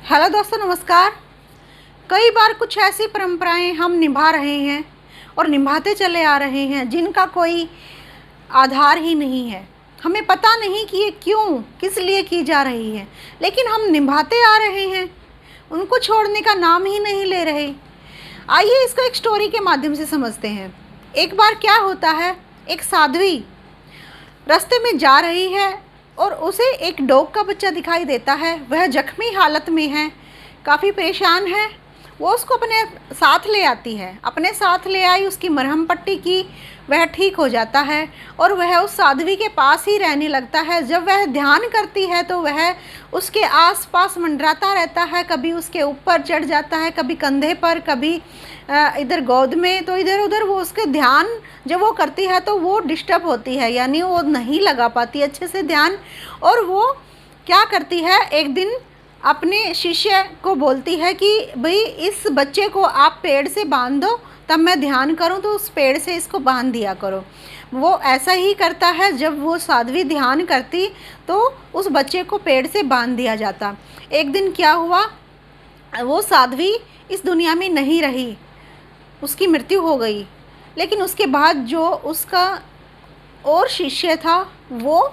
Hello दोस्तों, नमस्कार। कई बार कुछ ऐसी परंपराएं हम निभा रहे हैं और निभाते चले आ रहे हैं जिनका कोई आधार ही नहीं है। हमें पता नहीं कि ये क्यों, किस लिए की जा रही है, लेकिन हम निभाते आ रहे हैं, उनको छोड़ने का नाम ही नहीं ले रहे। आइए इसको एक स्टोरी के माध्यम से समझते हैं। एक बार क्या होता है, एक साध्वी रास्ते में जा रही है और उसे एक डॉग का बच्चा दिखाई देता है। वह जख्मी हालत में है, काफ़ी परेशान है। वो उसको अपने साथ ले आती है। अपने साथ ले आई, उसकी मरहम पट्टी की, वह ठीक हो जाता है और वह उस साध्वी के पास ही रहने लगता है। जब वह ध्यान करती है तो वह उसके आसपास मंडराता रहता है। कभी उसके ऊपर चढ़ जाता है, कभी कंधे पर, कभी इधर गोद में। तो इधर उधर वो उसके ध्यान जब वो करती है तो वो डिस्टर्ब होती है, यानी वो नहीं लगा पाती अच्छे से ध्यान। और वो क्या करती है, एक दिन अपने शिष्य को बोलती है कि भाई इस बच्चे को आप पेड़ से बांध दो, तब मैं ध्यान करूं तो उस पेड़ से इसको बांध दिया करो। वो ऐसा ही करता है। जब वो साध्वी ध्यान करती तो उस बच्चे को पेड़ से बांध दिया जाता। एक दिन क्या हुआ, वो साध्वी इस दुनिया में नहीं रही, उसकी मृत्यु हो गई। लेकिन उसके बाद जो उसका और शिष्य था वो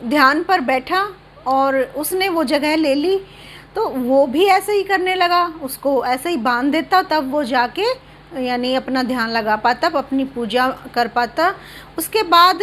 ध्यान पर बैठा और उसने वो जगह ले ली। तो वो भी ऐसे ही करने लगा, उसको ऐसे ही बांध देता, तब वो जाके यानी अपना ध्यान लगा पाता, अपनी पूजा कर पाता। उसके बाद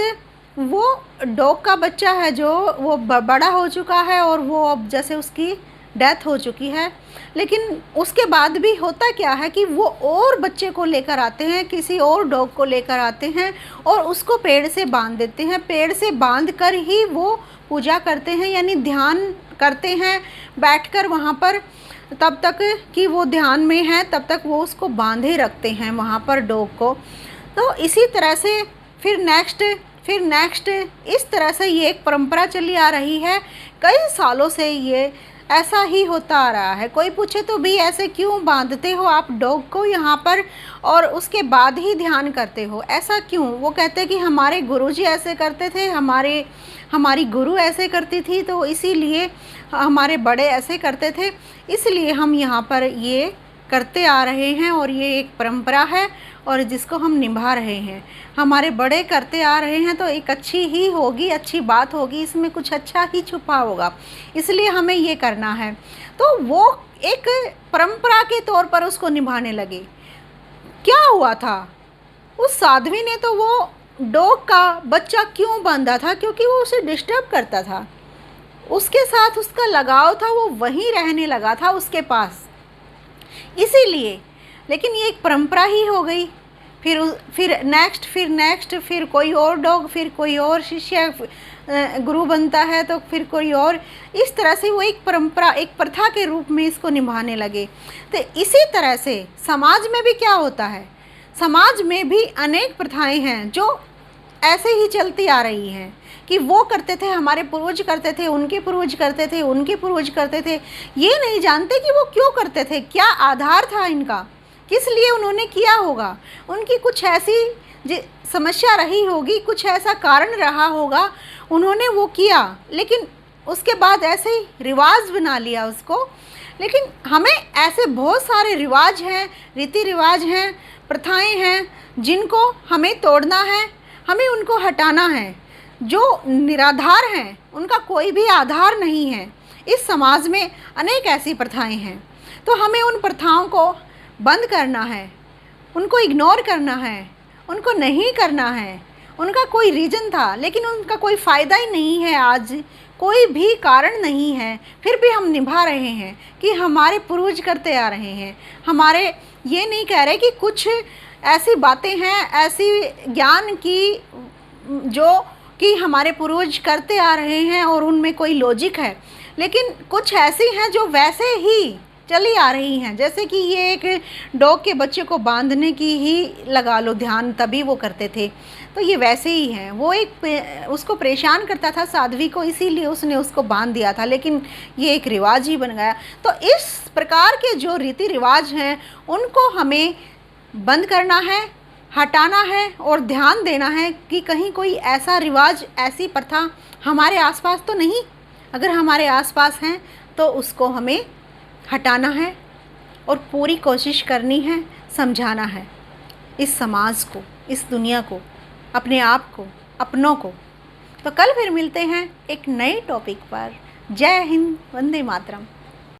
वो डॉग का बच्चा है जो वो बड़ा हो चुका है और वो अब जैसे उसकी डेथ हो चुकी है। लेकिन उसके बाद भी होता क्या है कि वो और बच्चे को लेकर आते हैं, किसी और डॉग को लेकर आते हैं और उसको पेड़ से बांध देते हैं। पेड़ से बांध कर ही वो पूजा करते हैं, यानी ध्यान करते हैं बैठकर वहाँ पर। तब तक कि वो ध्यान में है तब तक वो उसको बांधे रखते हैं वहाँ पर, डॉग को। तो इसी तरह से फिर नेक्स्ट इस तरह से ये एक परंपरा चली आ रही है। कई सालों से ये ऐसा ही होता आ रहा है। कोई पूछे तो भी ऐसे क्यों बांधते हो आप डॉग को यहाँ पर और उसके बाद ही ध्यान करते हो, ऐसा क्यों? वो कहते हैं कि हमारे गुरुजी ऐसे करते थे, हमारी गुरु ऐसे करती थी, तो इसीलिए हमारे बड़े ऐसे करते थे, इसलिए हम यहाँ पर ये करते आ रहे हैं और ये एक परंपरा है और जिसको हम निभा रहे हैं। हमारे बड़े करते आ रहे हैं तो एक अच्छी ही होगी, अच्छी बात होगी, इसमें कुछ अच्छा ही छुपा होगा, इसलिए हमें ये करना है। तो वो एक परंपरा के तौर पर उसको निभाने लगे। क्या हुआ था, उस साध्वी ने तो वो डॉग का बच्चा क्यों बांधा था? क्योंकि वो उसे डिस्टर्ब करता था, उसके साथ उसका लगाव था, वो वहीं रहने लगा था उसके पास, इसीलिए। लेकिन ये एक परंपरा ही हो गई। फिर नेक्स्ट फिर कोई और डॉग, फिर कोई और शिष्य गुरु बनता है, तो फिर कोई और। इस तरह से वो एक परंपरा, एक प्रथा के रूप में इसको निभाने लगे। तो इसी तरह से समाज में भी क्या होता है, समाज में भी अनेक प्रथाएं हैं जो ऐसे ही चलती आ रही हैं कि वो करते थे, हमारे पूर्वज करते थे, उनके पूर्वज करते थे, उनके पूर्वज करते थे। ये नहीं जानते कि वो क्यों करते थे, क्या आधार था इनका, किस लिए उन्होंने किया होगा। उनकी कुछ ऐसी समस्या रही होगी, कुछ ऐसा कारण रहा होगा, उन्होंने वो किया। लेकिन उसके बाद ऐसे ही रिवाज बना लिया उसको। लेकिन हमें ऐसे बहुत सारे रिवाज हैं, रीति रिवाज हैं, प्रथाएं हैं जिनको हमें तोड़ना है, हमें उनको हटाना है। जो निराधार हैं, उनका कोई भी आधार नहीं है। इस समाज में अनेक ऐसी प्रथाएं हैं, तो हमें उन प्रथाओं को बंद करना है, उनको इग्नोर करना है, उनको नहीं करना है। उनका कोई रीज़न था लेकिन उनका कोई फ़ायदा ही नहीं है, आज कोई भी कारण नहीं है, फिर भी हम निभा रहे हैं कि हमारे पूर्वज करते आ रहे हैं। हमारे ये नहीं कह रहे कि कुछ ऐसी बातें हैं, ऐसी ज्ञान की जो कि हमारे पूर्वज करते आ रहे हैं और उनमें कोई लॉजिक है, लेकिन कुछ ऐसी हैं जो वैसे ही चली आ रही हैं। जैसे कि ये एक डॉग के बच्चे को बांधने की ही लगा लो ध्यान, तभी वो करते थे, तो ये वैसे ही हैं। वो एक उसको परेशान करता था साध्वी को, इसीलिए उसने उसको बांध दिया था, लेकिन ये एक रिवाज ही बन गया। तो इस प्रकार के जो रीति रिवाज हैं उनको हमें बंद करना है, हटाना है और ध्यान देना है कि कहीं कोई ऐसा रिवाज, ऐसी प्रथा हमारे आसपास तो नहीं। अगर हमारे आसपास हैं तो उसको हमें हटाना है और पूरी कोशिश करनी है, समझाना है इस समाज को, इस दुनिया को, अपने आप को, अपनों को। तो कल फिर मिलते हैं एक नए टॉपिक पर। जय हिंद, वंदे मातरम।